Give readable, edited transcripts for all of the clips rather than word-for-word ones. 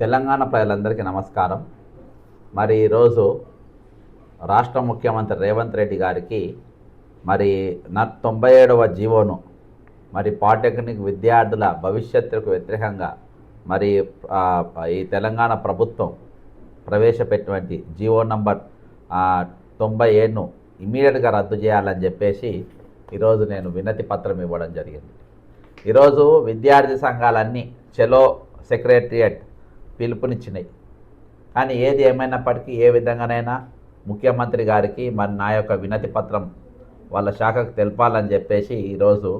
తెలంగాణ ప్రజలందరికీ నమస్కారం. మరి ఈరోజు రాష్ట్ర ముఖ్యమంత్రి రేవంత్ రెడ్డి గారికి మరి 97వ జీవోను మరి పాలిటెక్నిక్ విద్యార్థుల భవిష్యత్తుకు వ్యతిరేకంగా మరి ఈ తెలంగాణ ప్రభుత్వం ప్రవేశపెట్టినటువంటి జీవో నంబర్ 97ను ఇమీడియట్గా రద్దు చేయాలని చెప్పేసి ఈరోజు నేను వినతి పత్రం ఇవ్వడం జరిగింది. ఈరోజు విద్యార్థి సంఘాలన్నీ చెలో సెక్రటరియట్ పిలుపునిచ్చినాయి. కానీ ఏది ఏమైనప్పటికీ ఏ విధంగానైనా ముఖ్యమంత్రి గారికి మరి నా యొక్క వినతి పత్రం వాళ్ళ శాఖకు తెలపాలని చెప్పేసి ఈరోజు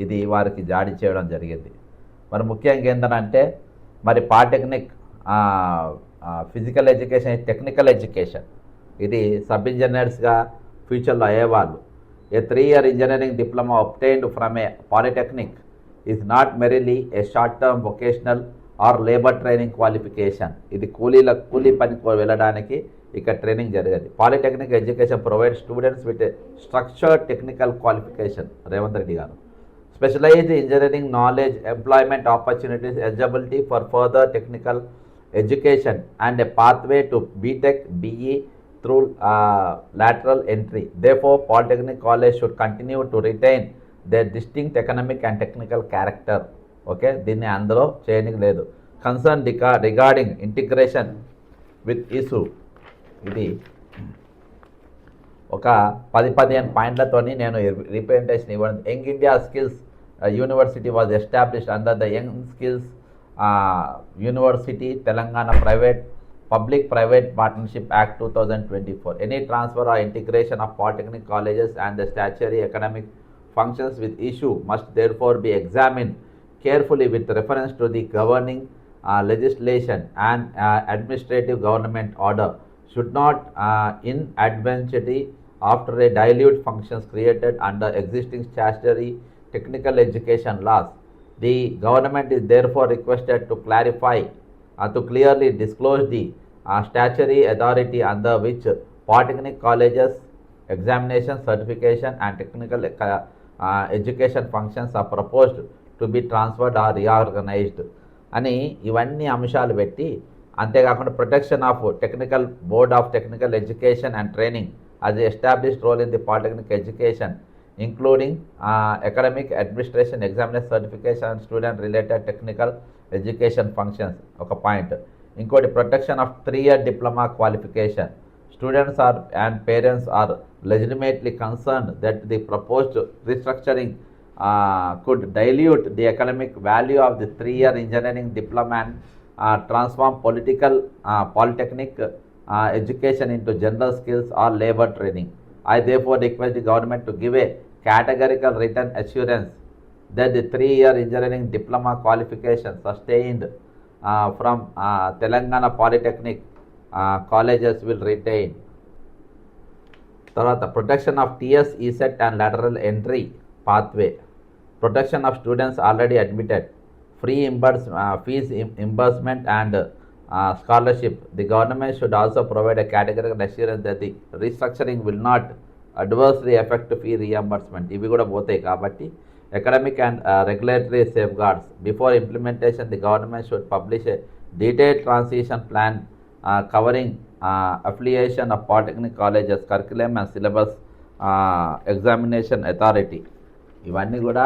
ఇది వారికి జారీ చేయడం జరిగింది. మరి ముఖ్యంగా ఏంటంటే మరి polytechnic physical education, technical education, ఇది సబ్ ఇంజనీర్స్గా ఫ్యూచర్లో అయ్యేవాళ్ళు. A 3-year engineering diploma obtained from a polytechnic is not merely a short term vocational or labour training qualification. ఇది కూలీ పని వెళ్ళడానికి ఇక ట్రైనింగ్ జరిగేది. Polytechnic education provide students with structured technical qualification. Revanth Reddy garu specialised engineering knowledge, employment opportunities, eligibility for further technical education and a pathway to BTech, BE through lateral entry. Therefore, Polytechnic College should continue to retain their distinct economic and technical character. Okay, దీన్ని అందులో చేయడానికి లేదు. Concern regarding integration with issue, ఇది ఒక 10-15 పాయింట్లతోని నేను representation ఇవ్వడం. Young India skills university was established under the young skills university Telangana Public-Private Partnership Act 2024. Any transfer or integration of polytechnic colleges and the statutory economic functions with issue must therefore be examined carefully with reference to the governing legislation and administrative government order. Should not inadvertently after a dilute functions created under existing statutory technical education laws. The government is therefore requested to clarify to clearly disclose the statutory authority under which polytechnic colleges examination, certification and technical education functions are proposed to be transferred or reorganized అని ఇవన్నీ అంశాలు పెట్టి, అంతేకాకుండా protection of technical board of technical education and training as established role in the polytechnic education including academic administration, examination, certification and student related technical education functions. ఒక point. ఇంకోటి protection of 3-year diploma qualification. Students are and parents are legitimately concerned that the proposed restructuring could dilute the economic value of the 3-year engineering diploma and transform polytechnic education into general skills or labor training. I therefore request the government to give a categorical written assurance that the 3-year engineering diploma qualification sustained from Telangana Polytechnic colleges will retain. తర్వాత protection of TS, ECET and lateral entry pathway. Protection of students already admitted. Free fees reimbursement and scholarship. The government should also provide a categorical assurance that the restructuring will not adversely affect fee reimbursement. ఇవి కూడా పోతాయి కాబట్టి academic and regulatory safeguards. Before implementation, the government should publish a detailed transition plan covering affiliation of polytechnic colleges, curriculum and syllabus, examination authority. ఇవన్నీ కూడా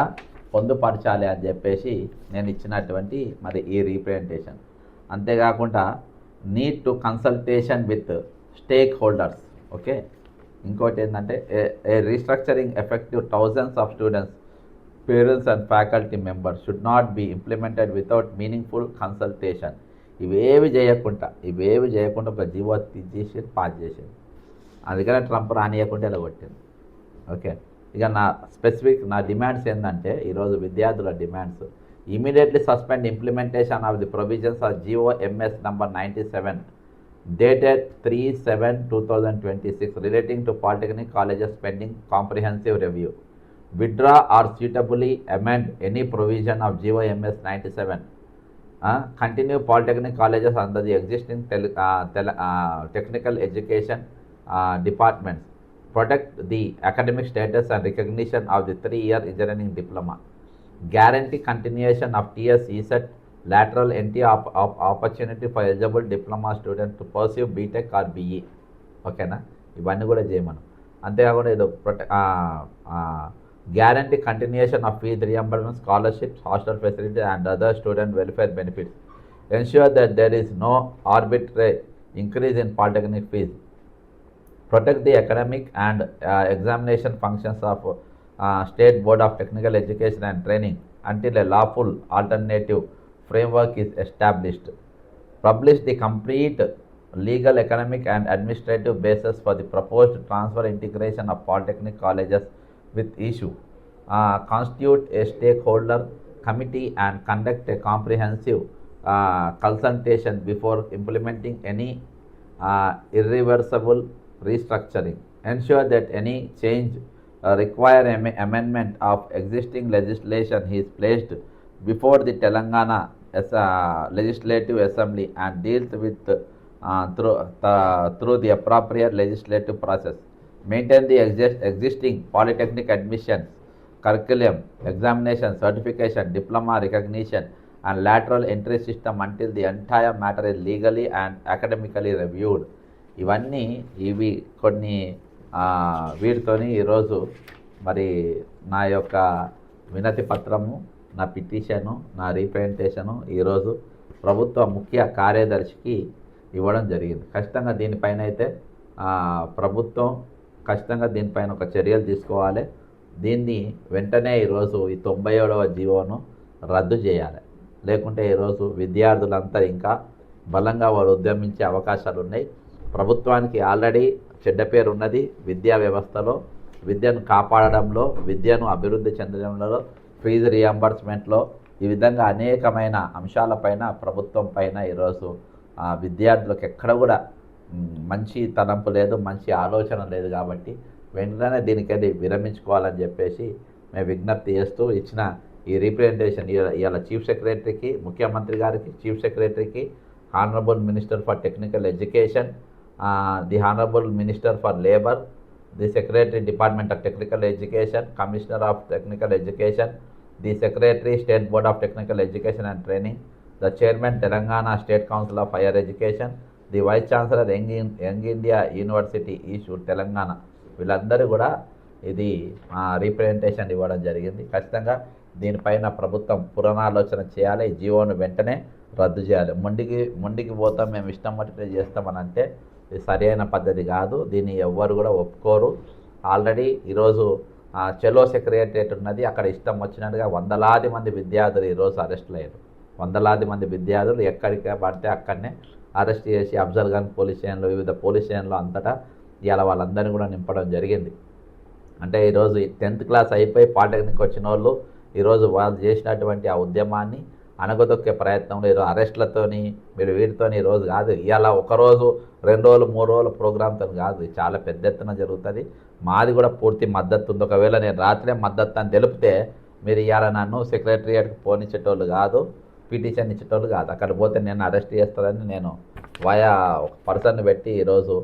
పొందుపరచాలి అని చెప్పేసి నేను ఇచ్చినటువంటి మరి ఈ రీప్రజెంటేషన్. అంతేకాకుండా need to consultation with stakeholders. Okay, ఇంకోటి ఏంటంటే a restructuring effective thousands of students, parents and faculty members should not be implemented without meaningful consultation. ఇవేవి చేయకుండా ఒక జీవో తీసేసి పాస్ చేసింది. అందుకనే ట్రంప్ రానియకుండా ఇలా కొట్టింది. ఓకే, ఇక నా డిమాండ్స్ ఏంటంటే ఈరోజు విద్యార్థుల demands: immediately suspend implementation of the provisions of GOMS number 97 dated 3/7/2026 relating to polytechnic colleges pending comprehensive review. Withdraw or suitably amend any provision of GOMS 97. Continue polytechnic colleges under the existing technical education departments. Protect the academic status and recognition of the 3-year engineering diploma. Guarantee continuation of TS, ESET lateral entry opportunity for eligible diploma students to pursue BTech or BE. ఓకేనా, ఇవన్నీ కూడా చేయమను. అంతేకాకుండా ఏదో guarantee continuation of fees reimbursement, scholarships, hostel facility and other student welfare benefits. Ensure that there is no arbitrary increase in polytechnic fees. Protect the academic and examination functions of State Board of Technical Education and Training until a lawful alternative framework is established. Publish the complete legal, economic and administrative basis for the proposed transfer integration of polytechnic colleges with issue. Constitute a stakeholder committee and conduct a comprehensive consultation before implementing any irreversible restructuring. Ensure that any change require amendment of existing legislation is placed before the Telangana Legislative Assembly and deals with through the appropriate legislative process. Maintain the existing polytechnic admissions, curriculum, examination, certification, diploma recognition and lateral entry system until the entire matter is legally and academically reviewed. ఇవి కొన్ని వీటితోని ఈరోజు మరి నా యొక్క వినతి పత్రము, నా petition, నా రీప్రజెంటేషను ఈరోజు ప్రభుత్వ ముఖ్య కార్యదర్శికి ఇవ్వడం జరిగింది. ఖచ్చితంగా దీనిపైన అయితే ప్రభుత్వం ఖచ్చితంగా దీనిపైన ఒక చర్యలు తీసుకోవాలి. దీన్ని వెంటనే ఈరోజు ఈ 97వ జీవోను రద్దు చేయాలి. లేకుంటే ఈరోజు విద్యార్థులంతా ఇంకా బలంగా వారు ఉద్యమించే అవకాశాలు ఉన్నాయి. ప్రభుత్వానికి ఆల్రెడీ చెడ్డ పేరు ఉన్నది విద్యా వ్యవస్థలో, విద్యను కాపాడడంలో, విద్యను అభివృద్ధి చెందడంలో, ఫీజు రియంబర్స్మెంట్లో, ఈ విధంగా అనేకమైన అంశాలపైన ప్రభుత్వం పైన ఈరోజు విద్యార్థులకు ఎక్కడ కూడా మంచి తలంపు లేదు, మంచి ఆలోచన లేదు. కాబట్టి వెంటనే దీనికది విరమించుకోవాలని చెప్పేసి మేము విజ్ఞప్తి చేస్తూ ఇచ్చిన ఈ రీప్రజెంటేషన్ ఇవాళ చీఫ్ సెక్రటరీకి, ముఖ్యమంత్రి గారికి, చీఫ్ సెక్రటరీకి, honourable minister for technical education, the Honorable Minister for Labour, the Secretary Department of Technical Education, Commissioner of Technical Education, the Secretary State Board of Technical Education and Training, the Chairman Telangana State Council of Higher Education, the Vice Chancellor Young India University issued Telangana, వీళ్ళందరూ కూడా ఇది representation ఇవ్వడం జరిగింది. ఖచ్చితంగా దీనిపైన ప్రభుత్వం పునరాలోచన చేయాలి. ఈ జీవోను వెంటనే రద్దు చేయాలి. మొండికి పోతాం, మేము ఇష్టం మట్టిగా చేస్తామని అంటే ఇది సరైన పద్ధతి కాదు. దీన్ని ఎవ్వరు కూడా ఒప్పుకోరు. ఆల్రెడీ ఈరోజు చెలో సెక్రటరియట్ ఉన్నది, అక్కడ ఇష్టం వచ్చినట్టుగా వందలాది మంది విద్యార్థులు ఈరోజు అరెస్టులు అయ్యారు. వందలాది మంది విద్యార్థులు ఎక్కడికి పడితే అక్కడనే అరెస్ట్ చేసి అఫ్జల్గంజ్ పోలీస్ స్టేషన్లో, వివిధ పోలీస్ స్టేషన్లో అంతటా ఇవాళ వాళ్ళందరినీ కూడా నింపడం జరిగింది. అంటే ఈరోజు 10th క్లాస్ అయిపోయి పాలిటెక్నిక్ వచ్చిన వాళ్ళు ఈరోజు వాళ్ళు చేసినటువంటి ఆ ఉద్యమాన్ని అణగదొక్కే ప్రయత్నంలో ఈరోజు అరెస్టులతోని మీరు వీటితోని ఈరోజు కాదు, ఇవాళ ఒకరోజు 2 రోజులు 3 రోజుల ప్రోగ్రామ్తో కాదు, చాలా పెద్ద ఎత్తున జరుగుతుంది. మాది కూడా పూర్తి మద్దతు ఉంది. ఒకవేళ నేను రాత్రే మద్దతు అని తెలిపితే మీరు ఇవాళ నన్ను సెక్రటరియట్కి పోనిచ్చేటోళ్ళు కాదు, పిటిషన్ ఇచ్చేటోళ్ళు కాదు. అక్కడ పోతే నేను అరెస్ట్ చేస్తానని నేను వయా ఒక పర్సన్ పెట్టి ఈరోజు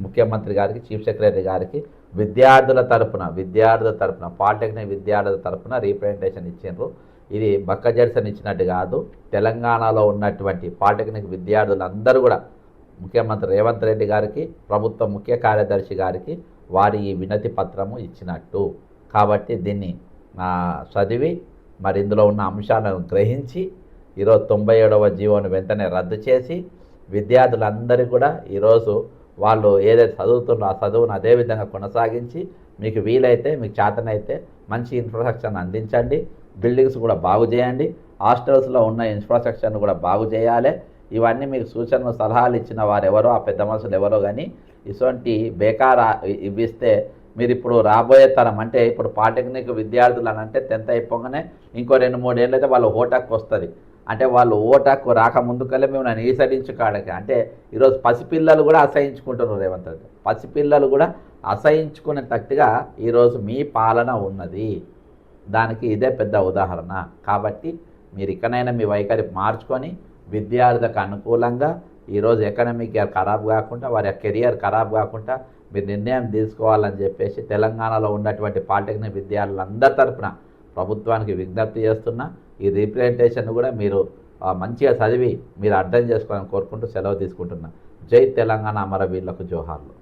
ముఖ్యమంత్రి గారికి, చీఫ్ సెక్రటరీ గారికి విద్యార్థుల తరపున పాలిటెక్నిక్ విద్యార్థుల తరపున రీప్రజెంటేషన్ ఇచ్చిండ్రు. ఇది బక్క జడ్సన్ ఇచ్చినట్టు కాదు, తెలంగాణలో ఉన్నటువంటి పాలిటెక్నిక్ విద్యార్థులందరూ కూడా ముఖ్యమంత్రి రేవంత్ రెడ్డి గారికి, ప్రభుత్వ ముఖ్య కార్యదర్శి గారికి వారి ఈ వినతి పత్రము ఇచ్చినట్టు. కాబట్టి దీన్ని చదివి మరి ఇందులో ఉన్న అంశాలను గ్రహించి ఈరోజు 97వ జీవోను వెంటనే రద్దు చేసి విద్యార్థులందరికీ కూడా ఈరోజు వాళ్ళు ఏదైతే చదువుతున్నారో ఆ చదువును అదేవిధంగా కొనసాగించి మీకు వీలైతే, మీకు చేతనైతే మంచి ఇన్ఫ్రాస్ట్రక్చర్ని అందించండి, బిల్డింగ్స్ కూడా బాగు చేయండి, హాస్టల్స్లో ఉన్న ఇన్ఫ్రాస్ట్రక్చర్ను కూడా బాగు చేయాలి. ఇవన్నీ మీకు సూచనలు సలహాలు ఇచ్చిన వారు ఎవరో, ఆ పెద్ద మనుషులు ఎవరో కానీ ఇటువంటి బేకార్ ఇవిస్తే మీరు ఇప్పుడు రాబోయే తరం అంటే ఇప్పుడు పాలిటెక్నిక్ విద్యార్థులు అని అంటే 10th అయిపోగానే ఇంకో 2-3 ఏళ్ళు అయితే వాళ్ళు ఓటాకు వస్తుంది. అంటే వాళ్ళు ఓటాకు రాకముందుకల్లే మేము నన్ను ఈసడించు కాడకి అంటే ఈరోజు పసిపిల్లలు కూడా అసహించుకుంటున్నారు రేవంత్ రెడ్డి. పసిపిల్లలు కూడా అసహించుకునే తట్టుగా ఈరోజు మీ పాలన ఉన్నది. దానికి ఇదే పెద్ద ఉదాహరణ. కాబట్టి మీరు ఇకనైనా మీ వైఖరి మార్చుకొని విద్యార్థులకు అనుకూలంగా ఈరోజు ఎకనామిక్ ఇయర్ ఖరాబ్ కాకుండా, వారి కెరియర్ ఖరాబ్ కాకుండా మీరు నిర్ణయం తీసుకోవాలని చెప్పేసి తెలంగాణలో ఉన్నటువంటి పాలిటెక్నిక్ విద్యార్థులందరి తరపున ప్రభుత్వానికి విజ్ఞప్తి చేస్తున్నా. ఈ రీప్రజెంటేషన్ కూడా మీరు మంచిగా చదివి మీరు అర్థం చేసుకోవాలని కోరుకుంటూ సెలవు తీసుకుంటున్నా. జై తెలంగాణ అమరవీరులకు జోహార్లు.